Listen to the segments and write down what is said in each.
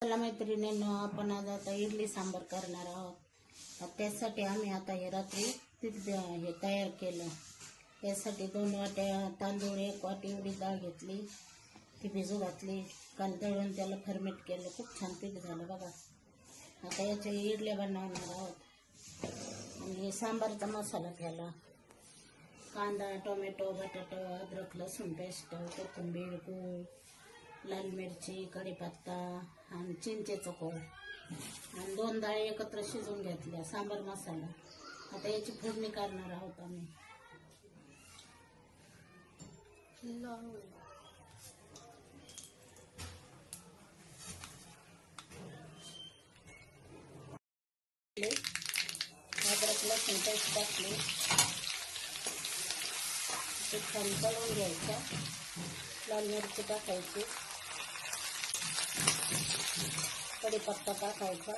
चला मैत्रिणींनो, आपण आज आता इडली सांबार करणार आहोत. त्यासाठी आम्ही आता हे रात्री हे तयार केलं. त्यासाठी 2 वाट्या तांदूळ, 1 वाटी उडीद डाळ घेतली, ती भिजू घातली, काल दळून त्याला फर्मेट केलं. खूप छान पीठ झालं बघा. आता याच्या इडल्या बनवणार आहोत. आणि सांबारचा मसाला केला. कांदा, टोमॅटो, बटाटा, अद्रक, लसूण पेस्ट, कोथिंबीर, गूळ, लाल मिरची, कढीपत्ता आणि चिंचेचं कोळ आणि 2 डाळी एकत्र शिजवून घेतल्या. सांबार मसाला. आता याची फोडणी करणार आहोत आम्ही. अद्रक लसूण पेस्ट टाकली, ते छान तळून घ्यायचं. लाल मिरची टाकायची, कढीपत्ता टाकायचा,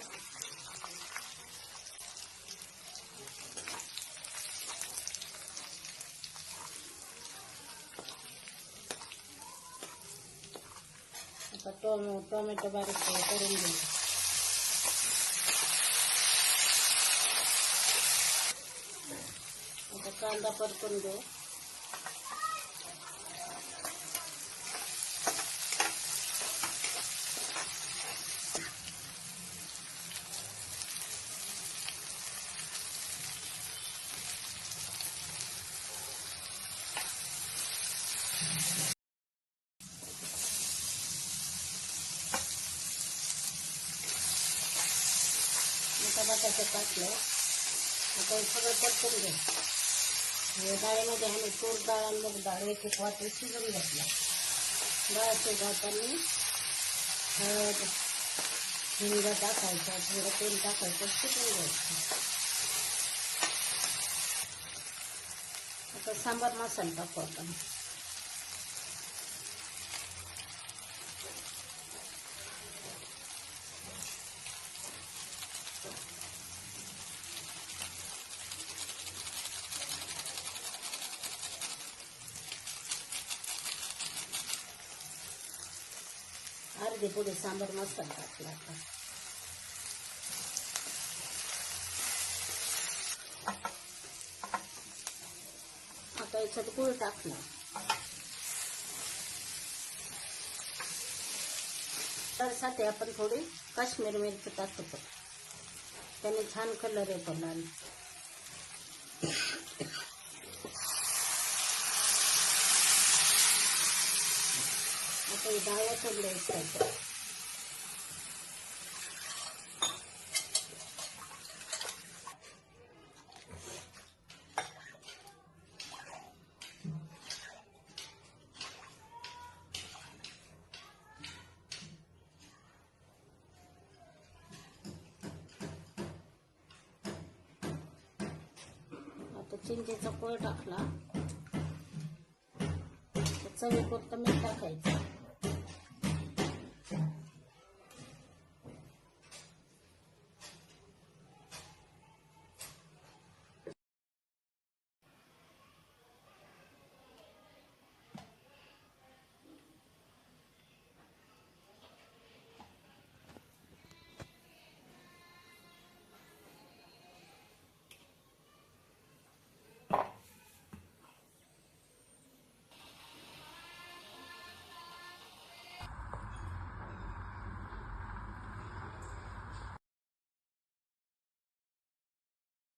आता टोमॅटो बारीक करून घ्यायचं. आता कांदा परतून घेऊ. आता बटाटे टाकले. आता हे सगळं परतून घ्या. डाळीमध्ये आम्ही तूर डाळ आणि मूग डाळ 1 वाटी शिजवून घेतला. डाळ शिजवताना हळद, हिंग टाकायचं, थोडं तेल टाकायचं, शिजवून घ्यायचं. आता सांबार मसाला टाकू आपण. अर्धी पुढे सांबार मसाला टाकला. आता याच्यात गूळ टाकला. त्यासाठी आपण थोडी काश्मीर मिरची टाकतो, त्याने छान कलर येतो लाल. आता डाळ सोडायचं. आता चिंचेचा कोळ टाकला. चवीपुरतं मीठ टाकायचं.